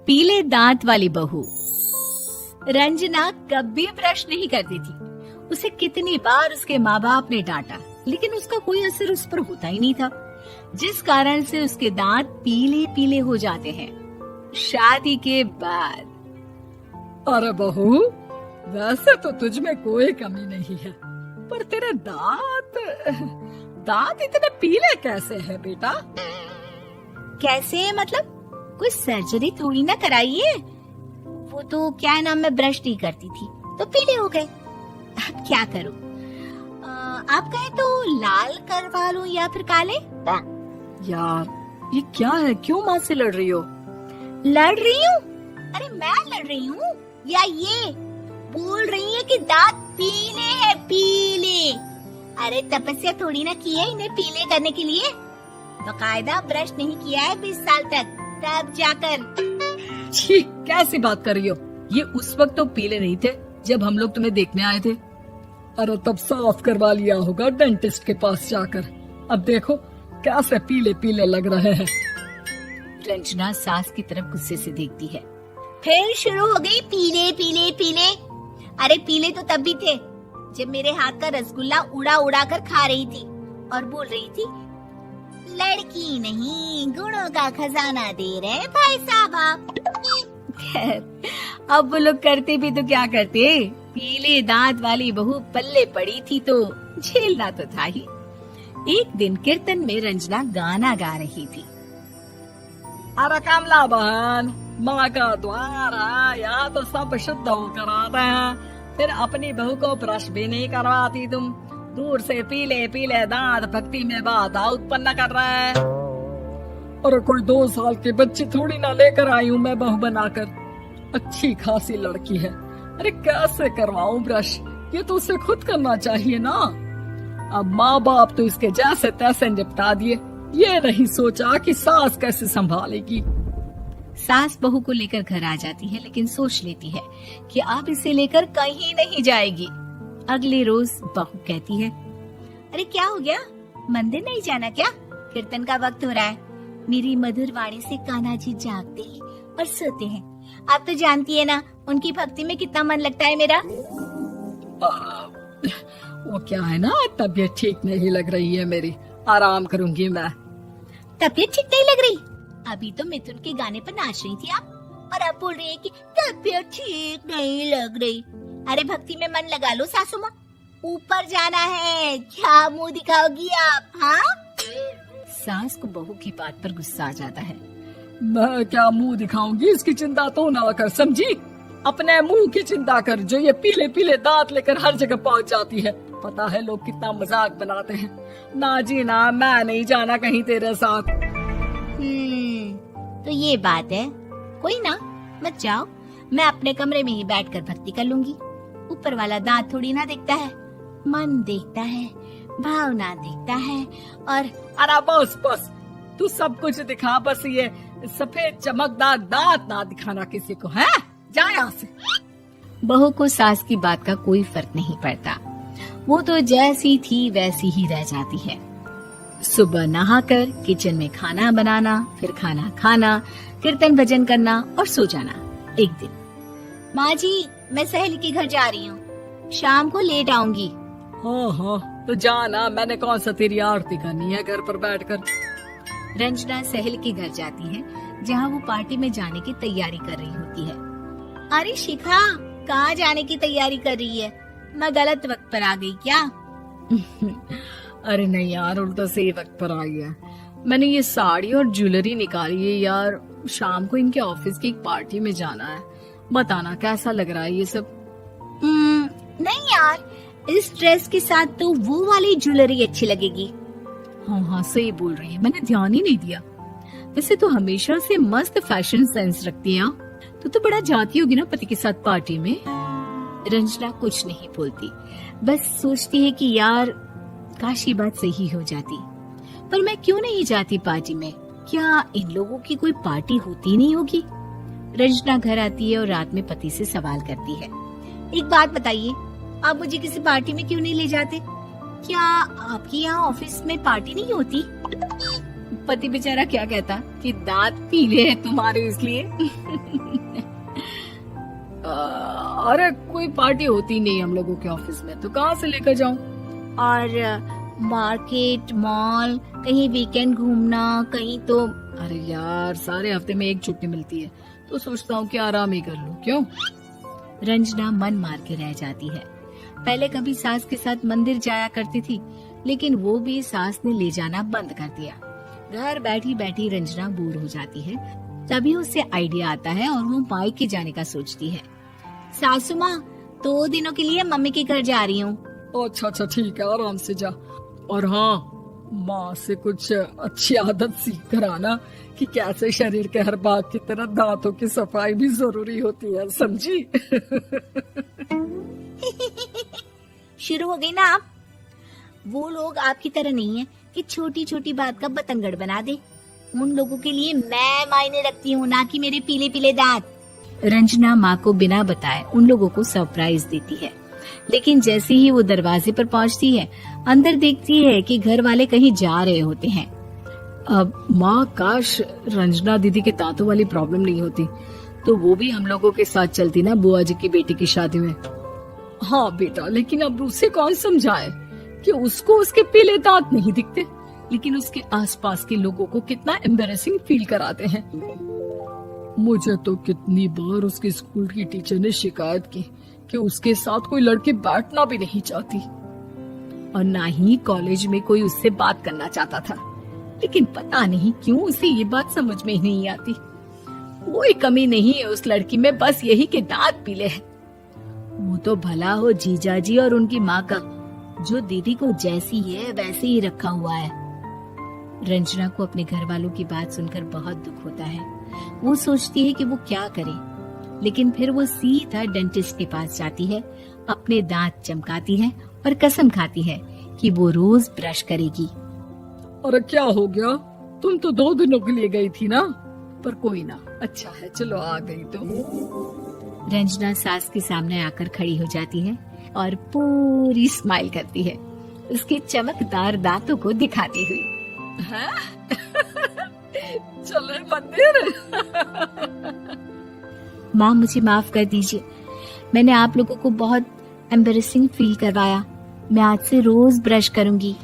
पीले दांत वाली बहू। रंजना कभी ब्रश नहीं करती थी। उसे कितनी बार उसके माँ बाप ने डांटा, लेकिन उसका कोई असर उस पर होता ही नहीं था, जिस कारण से उसके दांत पीले पीले हो जाते हैं। शादी के बाद। अरे बहू, वैसे तो तुझ में कोई कमी नहीं है, पर तेरे दांत इतने पीले कैसे हैं बेटा? कैसे मतलब? कोई सर्जरी थोड़ी ना कराइए। वो तो क्या नाम, मैं ब्रश नहीं करती थी तो पीले हो गए। अब क्या करूं? आप कहें तो लाल करवा लूं या फिर काले? यार ये क्या है, क्यों माँ से लड़ रही हो? लड़ रही हूँ? अरे मैं लड़ रही हूँ या ये बोल रही है कि दांत पीले हैं, पीले। अरे तपस्या थोड़ी ना की है इन्हें पीले करने के लिए। बकायदा ब्रश नहीं किया है 20 साल तक, तब जाकर। छी, कैसी बात कर रही हो? ये उस वक्त तो पीले नहीं थे जब हम लोग तुम्हें देखने आए थे। अरे तब साफ करवा लिया होगा डेंटिस्ट के पास जाकर। अब देखो कैसे पीले पीले लग रहे हैं। रंजना सास की तरफ गुस्से से देखती है। फिर शुरू हो गई पीले पीले पीले। अरे पीले तो तब भी थे जब मेरे हाथ का रसगुल्ला उड़ा उड़ा कर खा रही थी और बोल रही थी, लड़की नहीं गुणों का खजाना दे रहे भाई साहब आप। खैर, अब वो लोग करते भी तो क्या करते, पीले दांत वाली बहू पल्ले पड़ी थी तो झेलना तो था ही। एक दिन कीर्तन में रंजना गाना गा रही थी। अरे कमला बहन, माँ का द्वार है, यहाँ तो सब शुद्ध होकर आते हैं, फिर अपनी बहू को ब्रश भी नहीं करवाती तुम। दूर से पीले पीले दांत भक्ति में बाधा उत्पन्न कर रहा है। अरे कोई 2 साल की बच्ची थोड़ी ना लेकर आई हूँ मैं बहू बनाकर। अच्छी खासी लड़की है, अरे कैसे करवाऊं ब्रश? ये तो उसे खुद करना चाहिए ना। अब माँ बाप तो इसके जैसे तैसे निपटा दिए, ये नहीं सोचा कि सास कैसे संभालेगी। सास बहू को लेकर घर आ जाती है, लेकिन सोच लेती है कि अब इसे लेकर कहीं नहीं जाएगी। अगले रोज बहू कहती है, अरे क्या हो गया, मंदिर नहीं जाना क्या? कीर्तन का वक्त हो रहा है। मेरी मधुर वाणी से कान्हा जी जागते हैं और सोते हैं। आप तो जानती है ना उनकी भक्ति में कितना मन लगता है मेरा। वो क्या है ना, तबीयत ठीक नहीं लग रही है मेरी, आराम करूंगी मैं। तबीयत ठीक नहीं लग रही? अभी तो मिथुन के गाने पर नाच रही थी आप, और अब बोल रही है कि तबीयत ठीक नहीं लग रही। अरे भक्ति में मन लगा लो सासू माँ, ऊपर जाना है, क्या मुंह दिखाओगी आप? हाँ? सास को बहू की बात पर गुस्सा आ जाता है। मैं क्या मुंह दिखाऊंगी, इसकी चिंता तो ना कर, समझी? अपने मुंह की चिंता कर, जो ये पीले पीले दांत लेकर हर जगह पहुंच जाती है। पता है लोग कितना मजाक बनाते हैं। ना जी ना, मैं नहीं जाना कहीं तेरे साथ। तो ये बात है, कोई ना, मत जाओ, मैं अपने कमरे में ही बैठकर भक्ति कर लूंगी। ऊपर वाला दांत थोड़ी ना देखता है, मन देखता है, भावना देखता है। और अरे बस बस, तू सब कुछ दिखा, बस ये सफेद चमकदार दांत ना दिखाना किसी को, है? जा यहाँ से। बहू को सास की बात का कोई फर्क नहीं पड़ता, वो तो जैसी थी वैसी ही रह जाती है। सुबह नहाकर किचन में खाना बनाना, फिर खाना खाना, कीर्तन भजन करना और सो जाना। एक दिन, माँ जी मैं सहेली के घर जा रही हूँ, शाम को लेट आऊंगी। हाँ हाँ तो जाना, मैंने कौन सा तेरी आरती करनी है घर पर बैठकर। रंजना सहेली के घर जाती है, जहाँ वो पार्टी में जाने की तैयारी कर रही होती है। अरे शिखा, कहाँ जाने की तैयारी कर रही है? मैं गलत वक्त पर आ गई क्या? अरे नहीं यार, उल्टा सही वक्त पर आई है। मैंने ये साड़ी और ज्वेलरी निकाली है यार, शाम को इनके ऑफिस की एक पार्टी में जाना है। बताना कैसा लग रहा है ये सब? नहीं यार, इस ड्रेस के साथ तो वो वाली ज्वेलरी अच्छी लगेगी। हाँ हाँ सही बोल रही है, मैंने ध्यान ही नहीं दिया। वैसे तो हमेशा से मस्त फैशन सेंस रखती है। तो बड़ा जाती होगी ना पति के साथ पार्टी में। रंजना कुछ नहीं बोलती, बस सोचती है कि यार काश ये बात सही हो जाती। पर मैं क्यों नहीं जाती पार्टी में? क्या इन लोगों की कोई पार्टी होती नहीं होगी? रंजना घर आती है और रात में पति से सवाल करती है, एक बात बताइए, आप मुझे किसी पार्टी में क्यों नहीं ले जाते? क्या आपके यहाँ ऑफिस में पार्टी नहीं होती? पति बेचारा क्या कहता कि दांत पीले हैं तुम्हारे इसलिए। अरे कोई पार्टी होती नहीं हम लोगों के ऑफिस में, तो कहाँ से लेकर जाऊं? और मार्केट, मॉल, कहीं वीकेंड घूमना, कहीं तो। अरे यार, सारे हफ्ते में एक छुट्टी मिलती है, तो सोचता हूँ कि आराम ही कर लूं। क्यों? रंजना मन मार के रह जाती है। पहले कभी सास के साथ मंदिर जाया करती थी, लेकिन वो भी सास ने ले जाना बंद कर दिया। घर बैठी बैठी रंजना बोर हो जाती है। तभी उसे आइडिया आता है और वो मायके जाने का सोचती है। सासू माँ, 2 दिनों के लिए मम्मी के घर जा रही हूँ। अच्छा अच्छा, ठीक है, आराम से जा। और हाँ, माँ से कुछ अच्छी आदत सीख कर आना कि कैसे शरीर के हर भाग की तरह दांतों की सफाई भी जरूरी होती है, समझी? शुरू हो गई ना आप। वो लोग आपकी तरह नहीं है कि छोटी छोटी बात का बतंगड़ बना दे। उन लोगों के लिए मैं मायने रखती हूँ, ना कि मेरे पीले पीले दांत। रंजना माँ को बिना बताए उन लोगों को सरप्राइज देती है, लेकिन जैसे ही वो दरवाजे पर पहुँचती है, अंदर देखती है कि घर वाले कहीं जा रहे होते हैं। अब माँ, काश रंजना दीदी के दांतों वाली प्रॉब्लम नहीं होती, तो वो भी हम लोगों के साथ चलती ना बुआ जी की बेटी की शादी में। हाँ बेटा, लेकिन अब उसे कौन समझाए कि उसको उसके पीले दांत नहीं दिखते, लेकिन उसके आसपास के लोगों को कितना एम्बैरेसिंग फील कराते हैं। मुझे तो कितनी बार उसके स्कूल की टीचर ने शिकायत की कि उसके साथ कोई लड़की बैठना भी नहीं चाहती, और ना ही कॉलेज में कोई उससे बात करना चाहता था। लेकिन पता नहीं क्यों उसे ये बात समझ में ही नहीं आती। कोई कमी नहीं है उस लड़की में, बस यही कि दांत पीले हैं। वो तो भला हो जीजा जी और उनकी माँ का, जो दीदी को जैसी है वैसे ही रखा हुआ है। रंजना को अपने घर वालों की बात सुनकर बहुत दुख होता है। वो सोचती है कि वो क्या करे, लेकिन फिर वो सीधा डेंटिस्ट के पास जाती है, अपने दांत चमकाती है और कसम खाती है कि वो रोज ब्रश करेगी। अरे क्या हो गया? तुम तो 2 दिनों के लिए गई थी ना, पर कोई ना, अच्छा है, चलो आ गई तो। रंजना सास के सामने आकर खड़ी हो जाती है और पूरी स्माइल करती है, उसके चमकदार दांतों को दिखाती हुई। चले मंदिर। माँ, मुझे माफ कर दीजिए, मैंने आप लोगों को बहुत एम्बैरेसिंग फील करवाया। मैं आज से रोज ब्रश करूंगी।